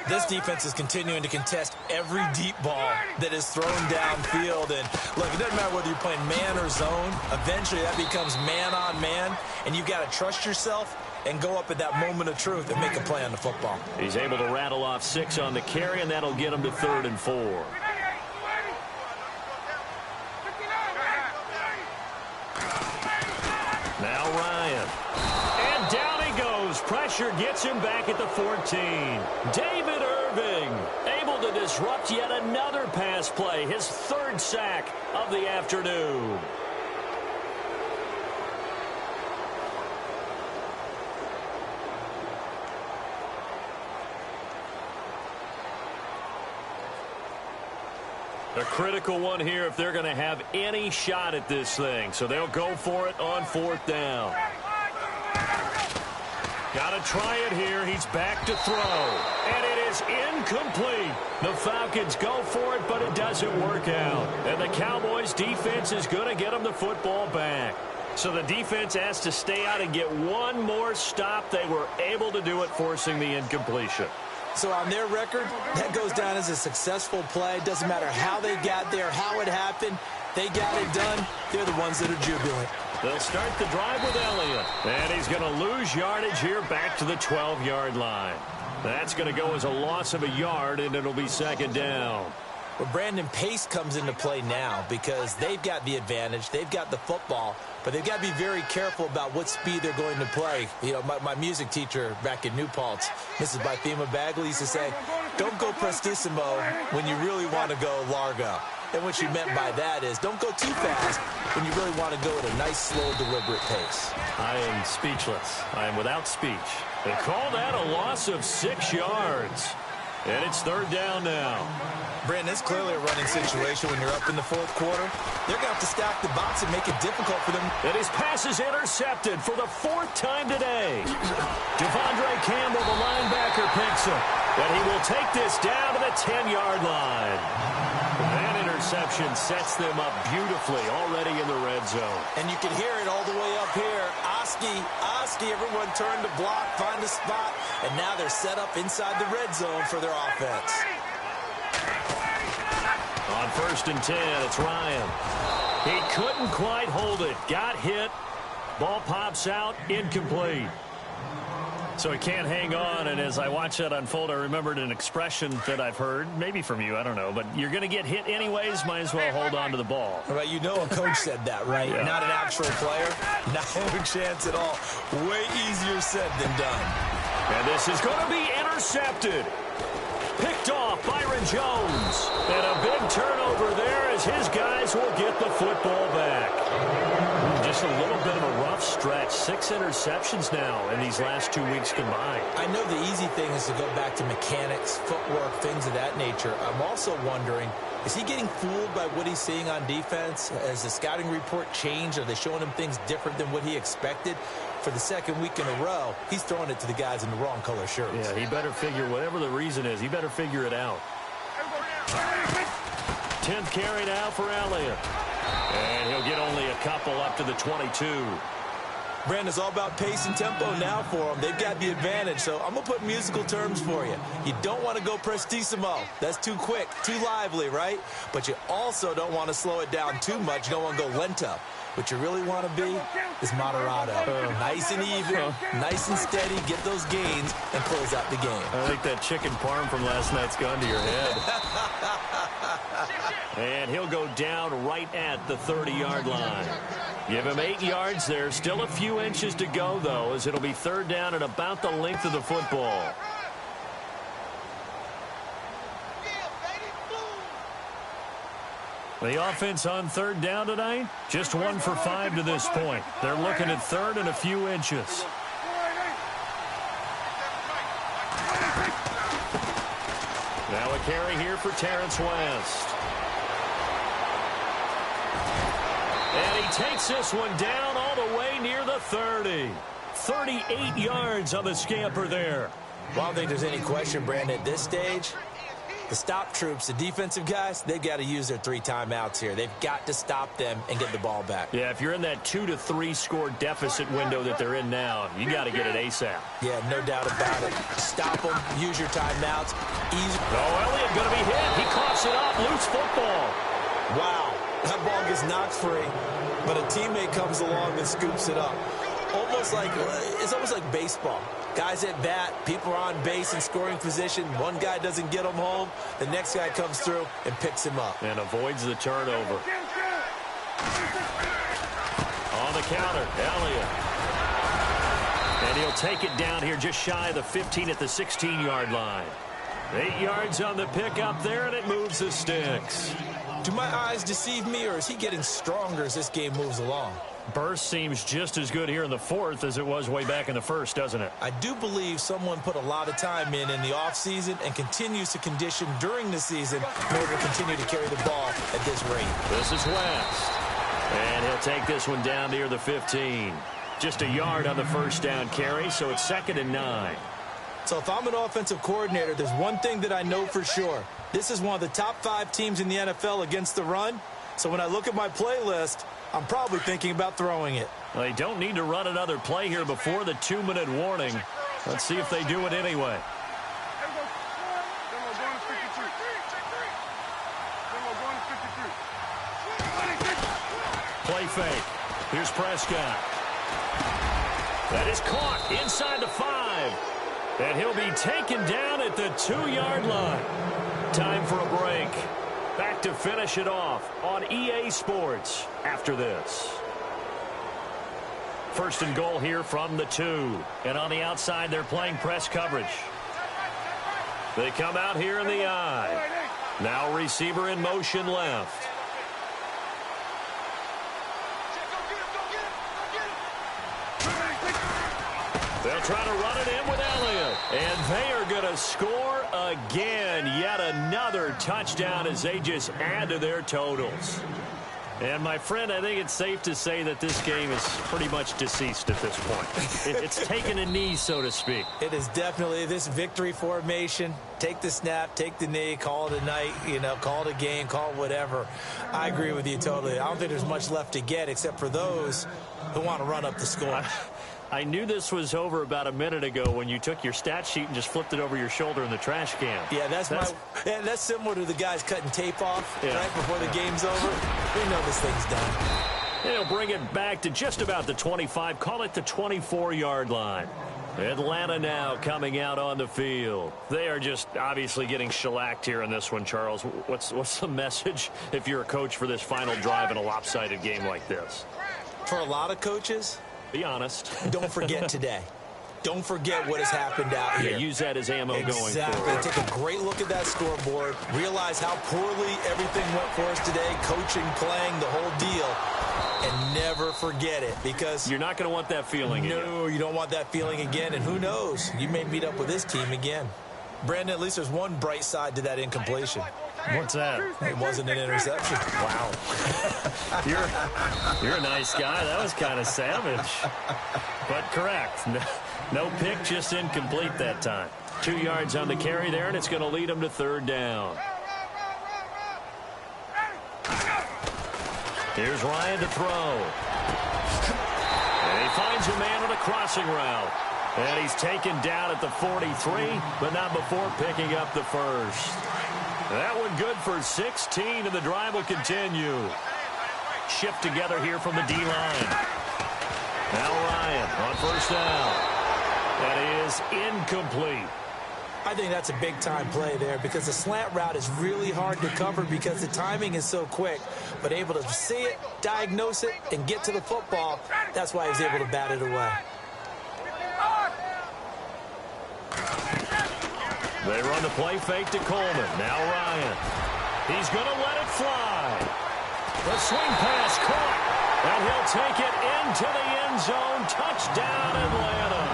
S3: This defense is continuing to contest every deep ball that is thrown downfield. And, look, it doesn't matter whether you're playing man or zone. Eventually, that becomes man-on-man, and you've got to trust yourself and go up at that moment of truth and make a play on the football.
S2: He's able to rattle off 6 on the carry, and that'll get him to 3rd and 4. Now Ryan. And down he goes. Pressure gets him back at the 14. David Irving able to disrupt yet another pass play. His 3rd sack of the afternoon. A critical one here if they're going to have any shot at this thing. So they'll go for it on 4th down. Got to try it here. He's back to throw. And it is incomplete. The Falcons go for it, but it doesn't work out. And the Cowboys defense is going to get them the football back. So the defense has to stay out and get one more stop. They were able to do it, forcing the incompletion.
S3: So on their record, that goes down as a successful play. Doesn't matter how they got there, how it happened. They got it done. They're the ones that are jubilant.
S2: They'll start the drive with Elliott. And he's going to lose yardage here back to the 12-yard line. That's going to go as a loss of a yard, and it'll be 2nd down.
S3: Well, Brandon, pace comes into play now because they've got the advantage. They've got the football, but they've got to be very careful about what speed they're going to play. You know, my music teacher back in New Paltz, Mrs. Bythema Bagley, used to say, don't go prestissimo when you really want to go largo. And what she meant by that is don't go too fast when you really want to go at a nice, slow, deliberate pace.
S2: I am speechless. I am without speech. They call that a loss of 6 yards. And it's third down now.
S3: Brandon, it's clearly a running situation when you're up in the fourth quarter. They're going to have to stack the box and make it difficult for them.
S2: And his pass is intercepted for the fourth time today. Devondre Campbell, the linebacker, picks him. And he will take this down to the 10-yard line. That interception sets them up beautifully already in the red zone.
S3: And you can hear it all the way up here. Oski, everyone turned to block, find a spot, and now they're set up inside the red zone for their offense.
S2: On 1st and 10, it's Ryan. He couldn't quite hold it. Got hit. Ball pops out. Incomplete. So he can't hang on, and as I watch that unfold, I remembered an expression that I've heard, maybe from you, I don't know, but you're going to get hit anyways, might as well hold on to the ball.
S3: Right, you know a coach said that, right?
S2: Yeah.
S3: Not an actual player. No chance at all. Way easier said than done.
S2: And this is going to be intercepted. Picked off Byron Jones. And a big turnover there as his guys will get the football back. Just a little bit of a rough stretch. 6 interceptions now in these last 2 weeks combined.
S3: I know the easy thing is to go back to mechanics, footwork, things of that nature. I'm also wondering, is he getting fooled by what he's seeing on defense? Has the scouting report changed? Are they showing him things different than what he expected? For the second week in a row, he's throwing it to the guys in the wrong color shirts.
S2: Yeah, he better figure, whatever the reason is, he better figure it out. 10th carry now for Elliott. And he'll get only a couple up to the 22.
S3: Brandon, it's all about pace and tempo now for them. They've got the advantage, so I'm going to put musical terms for you. You don't want to go prestissimo. That's too quick, too lively, right? But you also don't want to slow it down too much. You don't want to go lento. What you really want to be is moderato. Nice and even, nice and steady, get those gains, and close out the game.
S2: I think that chicken parm from last night's gone to your head. And he'll go down right at the 30-yard line. Give him 8 yards there. Still a few inches to go, though, as it'll be third down at about the length of the football. The offense on third down tonight, just 1 for 5 to this point. They're looking at third and a few inches. Now a carry here for Terrence West. And he takes this one down all the way near the 30. 38 yards on the scamper there.
S3: Well, I don't think there's any question, Brandon, at this stage. The stop troops, the defensive guys, they've got to use their 3 timeouts here. They've got to stop them and get the ball back.
S2: Yeah, if you're in that 2 to 3 score deficit window that they're in now, you got to get it ASAP.
S3: Yeah, no doubt about it. Stop them, use your timeouts.
S2: Oh, Elliott going to be hit. He coughs it up. Loose football.
S3: Wow, that ball gets knocked free, but a teammate comes along and scoops it up. It's almost like baseball. Guys at bat, people are on base in scoring position. One guy doesn't get him home. The next guy comes through and picks him up.
S2: And avoids the turnover. On the counter, Elliott. And he'll take it down here just shy of the 15 at the 16-yard line. 8 yards on the pickup there, and it moves the sticks.
S3: Do my eyes deceive me, or is he getting stronger as this game moves along?
S2: Burst seems just as good here in the fourth as it was way back in the first, doesn't it?
S3: I do believe someone put a lot of time in the offseason and continues to condition during the season in order to continue to carry the ball at this rate.
S2: This is West. And he'll take this one down near the 15. Just a yard on the first down carry, so it's 2nd and 9.
S3: So if I'm an offensive coordinator, there's one thing that I know for sure. This is one of the top 5 teams in the NFL against the run. So when I look at my playlist, I'm probably thinking about throwing it.
S2: Well, they don't need to run another play here before the 2-minute warning. Let's see if they do it anyway. Play fake. Here's Prescott. That is caught inside the 5. And he'll be taken down at the 2-yard line. Time for a break. Back to finish it off on EA Sports after this. 1st and goal here from the 2. And on the outside, they're playing press coverage. They come out here in the I. Now receiver in motion left. They'll try to run it in with Elliott. And they are going to score again. Yet another touchdown as they just add to their totals. And, my friend, I think it's safe to say that this game is pretty much deceased at this point. It's taken a knee, so to speak.
S3: It is definitely this victory formation. Take the snap, take the knee, call it a night, call it a game, call it whatever. I agree with you totally. I don't think there's much left to get except for those who want to run up the score.
S2: I knew this was over about a minute ago when you took your stat sheet and just flipped it over your shoulder in the trash can.
S3: Yeah, that's similar to the guys cutting tape off right before the game's over. They know this thing's done.
S2: They'll bring it back to just about the 25, call it the 24-yard line. Atlanta now coming out on the field. They are just obviously getting shellacked here in this one, Charles. What's the message if you're a coach for this final drive in a lopsided game like this?
S3: For a lot of coaches,
S2: be honest.
S3: Don't forget today. Don't forget what has happened out here.
S2: Yeah, use that as ammo going forward.
S3: Exactly. Take a great look at that scoreboard. Realize how poorly everything went for us today. Coaching, playing, the whole deal. And never forget it, because
S2: you're not going to want that feeling again.
S3: No, you don't want that feeling again. And who knows? You may meet up with this team again. Brandon, at least there's one bright side to that incompletion.
S2: What's that?
S3: It wasn't an interception.
S2: Wow. You're a nice guy. That was kind of savage. But correct. No pick, just incomplete that time. 2 yards on the carry there, and it's going to lead them to third down. Here's Ryan to throw. And he finds a man on a crossing route. And he's taken down at the 43, but not before picking up the first. That one good for 16, and the drive will continue. Shift together here from the D-line. Now Ryan on first down. That is incomplete.
S3: I think that's a big-time play there, because the slant route is really hard to cover because the timing is so quick. But able to see it, diagnose it, and get to the football, that's why he was able to bat it away.
S2: They run the play fake to Coleman. Now Ryan. He's going to let it fly. The swing pass caught. And he'll take it into the end zone. Touchdown, Atlanta.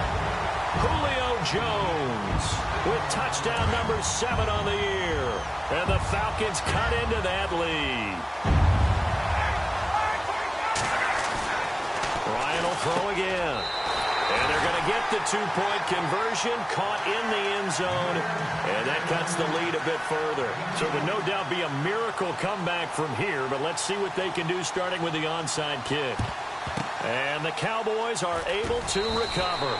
S2: Julio Jones with touchdown number 7 on the year. And the Falcons cut into that lead. Ryan will throw again. And they're going to get the 2-point conversion, caught in the end zone, and that cuts the lead a bit further. So it would no doubt be a miracle comeback from here, but let's see what they can do starting with the onside kick. And the Cowboys are able to recover.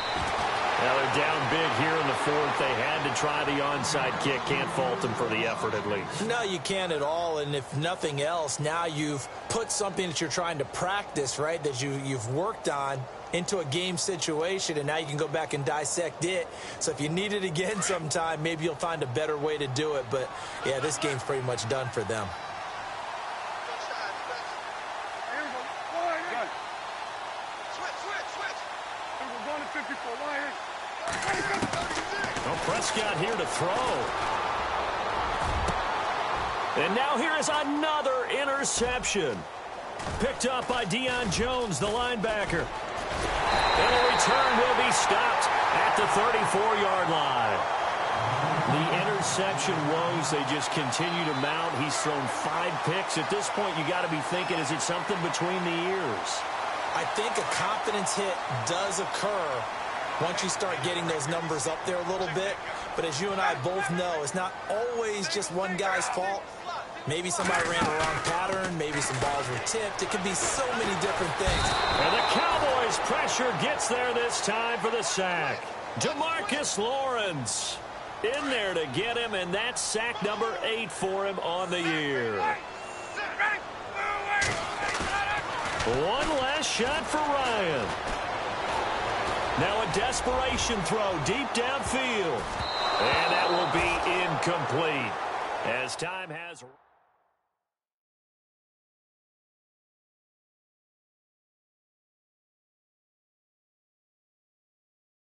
S2: Now they're down big here in the fourth. They had to try the onside kick. Can't fault them for the effort at least.
S3: No, you can't at all. And if nothing else, now you've put something that you're trying to practice, right, that you've worked on into a game situation, and now you can go back and dissect it. So if you need it again sometime, maybe you'll find a better way to do it. But, yeah, this game's pretty much done for them.
S2: Well, Prescott here to throw. And now here is another interception. Picked up by Deion Jones, the linebacker. And the return will be stopped at the 34-yard line. The interception woes, they just continue to mount. He's thrown 5 picks. At this point, you got to be thinking, is it something between the ears?
S3: I think a confidence hit does occur once you start getting those numbers up there a little bit. But as you and I both know, it's not always just one guy's fault. Maybe somebody ran the wrong pattern. Maybe some balls were tipped. It could be so many different things.
S2: And the Cowboys' pressure gets there this time for the sack. DeMarcus Lawrence in there to get him, and that's sack number 8 for him on the year. One last shot for Ryan. Now a desperation throw deep downfield. And that will be incomplete as time has...